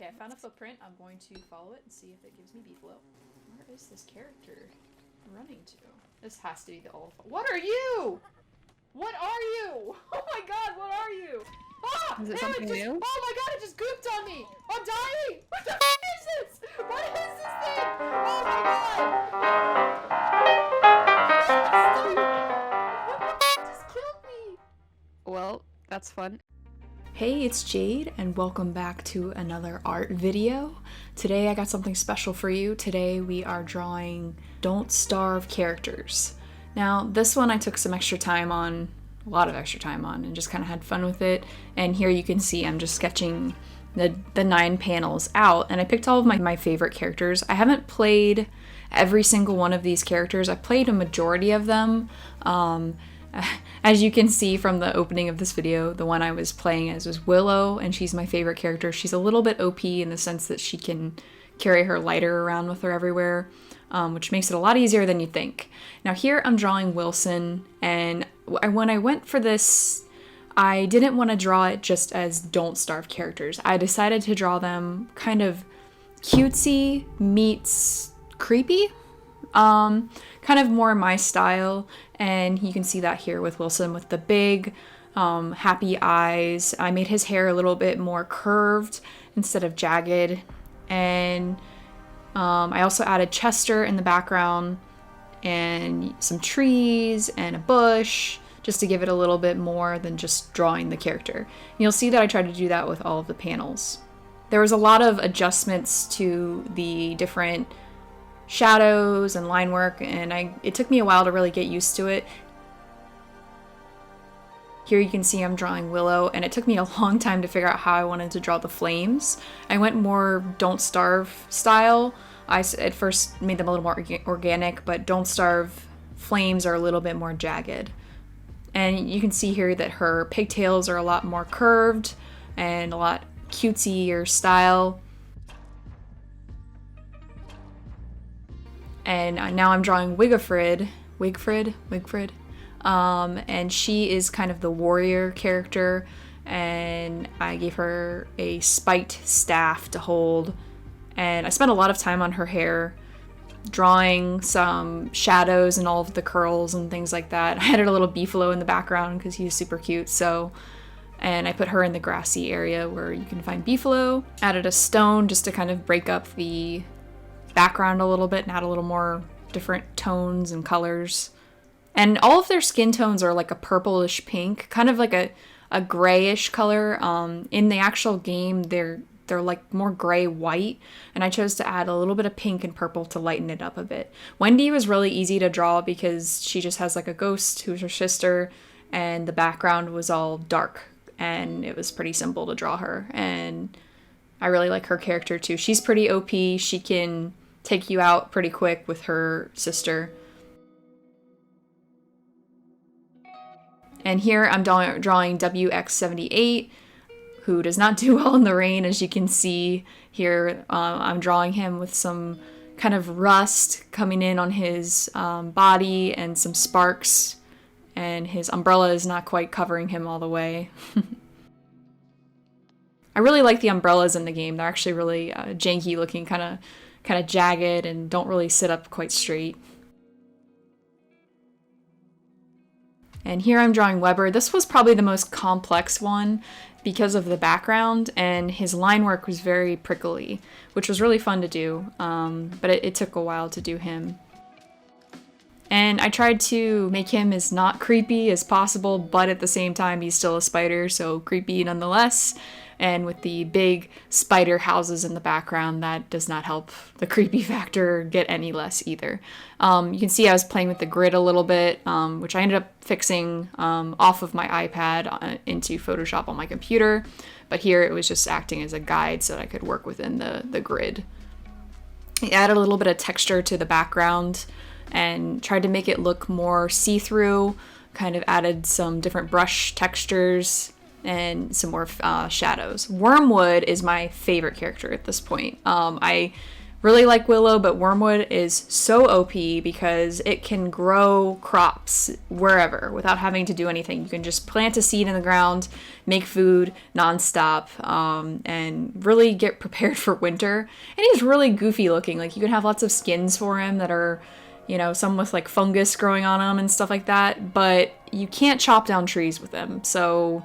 Okay, I found a footprint. I'm going to follow it and see if it gives me beef flow. Where is this character running to? This has to be the old. What are you? What are you? Oh my god, what are you? Ah! Is it something new? Oh my god, it just gooped on me! I'm dying! What the f is this? What is this thing? Oh my god! It just killed me! Well, that's fun. Hey, it's Jade, and welcome back to another art video. Today I got something special for you. Today we are drawing Don't Starve characters. Now, this one I took some extra time on, a lot of extra time on, and just kind of had fun with it. And here you can see I'm just sketching the 9 panels out, and I picked all of my favorite characters. I haven't played every single one of these characters. I played a majority of them. As you can see from the opening of this video, the one I was playing as was Willow, and she's my favorite character. She's a little bit OP in the sense that she can carry her lighter around with her everywhere, which makes it a lot easier than you think. Now here I'm drawing Wilson, and when I went for this, I didn't want to draw it just as Don't Starve characters. I decided to draw them kind of cutesy meets creepy, kind of more my style. And you can see that here with Wilson with the big, happy eyes. I made his hair a little bit more curved instead of jagged. And I also added Chester in the background and some trees and a bush just to give it a little bit more than just drawing the character. And you'll see that I tried to do that with all of the panels. There was a lot of adjustments to the different shadows and line work, and it took me a while to really get used to it. Here you can see I'm drawing Willow, and it took me a long time to figure out how I wanted to draw the flames. I went more Don't Starve style. I at first made them a little more organic, but Don't Starve flames are a little bit more jagged. And you can see here that her pigtails are a lot more curved and a lot cutesier style. And now I'm drawing Wigfrid, and she is kind of the warrior character, and I gave her a spiked staff to hold, and I spent a lot of time on her hair, drawing some shadows and all of the curls and things like that. I added a little beefalo in the background because he's super cute, and I put her in the grassy area where you can find beefalo. Added a stone just to kind of break up the background a little bit and add a little more different tones and colors. And all of their skin tones are like a purplish pink, kind of like a grayish color. In the actual game, they're like more gray white, and I chose to add a little bit of pink and purple to lighten it up a bit. Wendy was really easy to draw because she just has like a ghost who's her sister, and the background was all dark, and it was pretty simple to draw her. And I really like her character too. She's pretty OP. She can take you out pretty quick with her sister. And here I'm drawing WX78, who does not do well in the rain, as you can see here. I'm drawing him with some kind of rust coming in on his body and some sparks, and his umbrella is not quite covering him all the way. I really like the umbrellas in the game. They're actually really janky looking, kind of jagged, and don't really sit up quite straight. And here I'm drawing Weber. This was probably the most complex one because of the background, and his line work was very prickly, which was really fun to do, but it took a while to do him. And I tried to make him as not creepy as possible, but at the same time he's still a spider, so creepy nonetheless. And with the big spider houses in the background, that does not help the creepy factor get any less either. You can see I was playing with the grid a little bit, which I ended up fixing off of my iPad into Photoshop on my computer. But here it was just acting as a guide so that I could work within the grid. I added a little bit of texture to the background and tried to make it look more see-through, kind of added some different brush textures and some more shadows. Wormwood is my favorite character at this point. I really like willow, but wormwood is so OP because it can grow crops wherever without having to do anything. You can just plant a seed in the ground, make food nonstop, and really get prepared for winter. And he's really goofy looking. Like, you can have lots of skins for him that are, you know, some with like fungus growing on them and stuff like that, but you can't chop down trees with them. So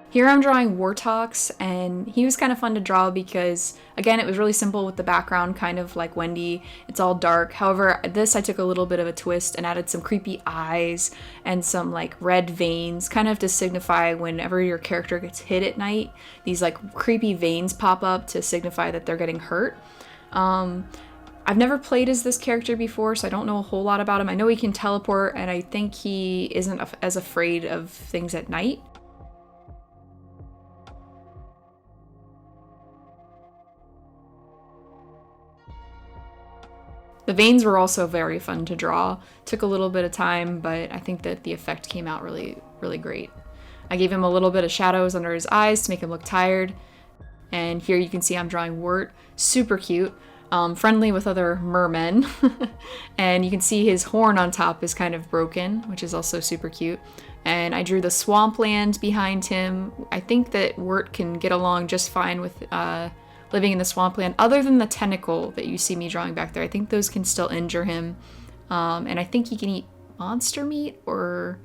here I'm drawing Wartox, and he was kind of fun to draw because, again, it was really simple with the background, kind of like Wendy. It's all dark. However, this I took a little bit of a twist and added some creepy eyes and some like red veins, kind of to signify whenever your character gets hit at night, these like creepy veins pop up to signify that they're getting hurt. I've never played as this character before, so I don't know a whole lot about him. I know he can teleport, and I think he isn't as afraid of things at night. The veins were also very fun to draw. Took a little bit of time, but I think that the effect came out really, really great. I gave him a little bit of shadows under his eyes to make him look tired. And here you can see I'm drawing Wirt. Super cute. Friendly with other mermen. And you can see his horn on top is kind of broken, which is also super cute. And I drew the swampland behind him. I think that Wirt can get along just fine with living in the swampland, other than the tentacle that you see me drawing back there. I think those can still injure him. And I think he can eat monster meat, or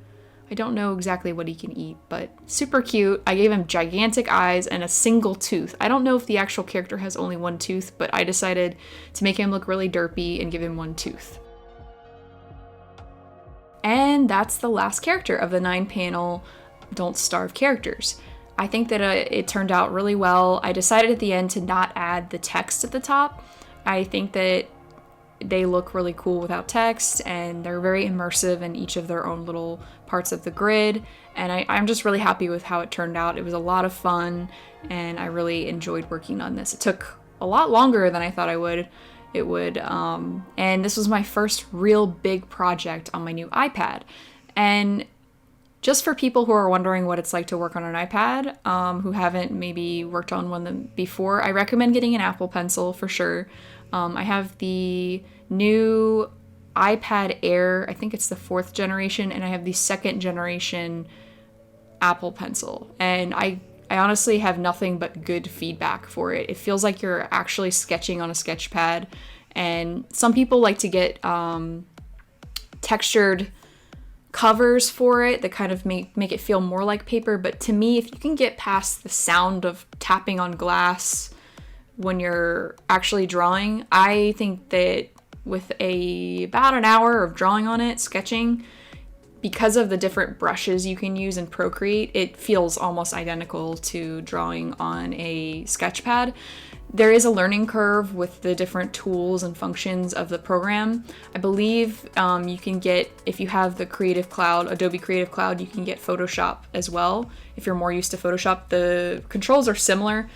I don't know exactly what he can eat, but super cute. I gave him gigantic eyes and a single tooth. I don't know if the actual character has only one tooth, but I decided to make him look really derpy and give him one tooth. And that's the last character of the 9-panel Don't Starve characters. I think that it turned out really well. I decided at the end to not add the text at the top. I think that they look really cool without text, and they're very immersive in each of their own little parts of the grid. And I'm just really happy with how it turned out. It was a lot of fun, and I really enjoyed working on this. It took a lot longer than I thought it would. And this was my first real big project on my new iPad. And just for people who are wondering what it's like to work on an iPad, who haven't maybe worked on one before, I recommend getting an Apple Pencil for sure. I have the new iPad Air, I think it's the 4th generation, and I have the 2nd generation Apple Pencil. And I honestly have nothing but good feedback for it. It feels like you're actually sketching on a sketch pad. And some people like to get textured covers for it that kind of make it feel more like paper, but to me, if you can get past the sound of tapping on glass when you're actually drawing, I think that with about an hour of drawing on it, sketching, because of the different brushes you can use in Procreate, it feels almost identical to drawing on a sketch pad. There is a learning curve with the different tools and functions of the program. I believe you can get, if you have the Creative Cloud, Adobe Creative Cloud, you can get Photoshop as well. If you're more used to Photoshop, the controls are similar,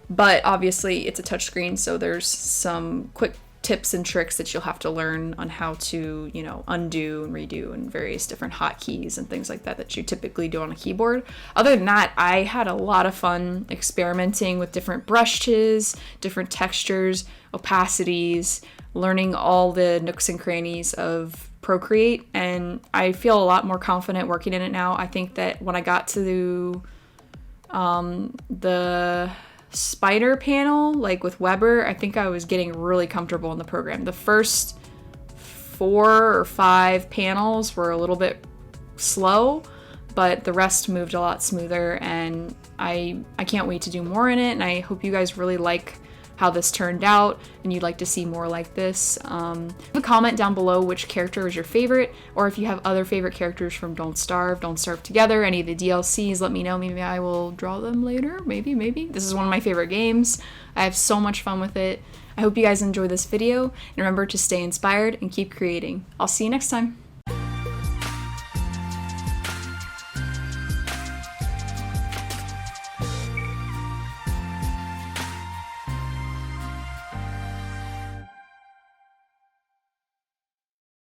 but obviously it's a touchscreen, so there's some quick tips and tricks that you'll have to learn on how to, you know, undo and redo and various different hotkeys and things like that that you typically do on a keyboard. Other than that, I had a lot of fun experimenting with different brushes, different textures, opacities, learning all the nooks and crannies of Procreate, and I feel a lot more confident working in it now. I think that when I got to the spider panel, like with Weber, I think I was getting really comfortable in the program. The first 4 or 5 panels were a little bit slow, but the rest moved a lot smoother, and I can't wait to do more in it, and I hope you guys really like how this turned out and you'd like to see more like this. Leave a comment down below which character is your favorite, or if you have other favorite characters from Don't Starve Together, any of the DLCs, let me know. Maybe I will draw them later. Maybe. This is one of my favorite games. I have so much fun with it. I hope you guys enjoy this video, and remember to stay inspired and keep creating. I'll see you next time.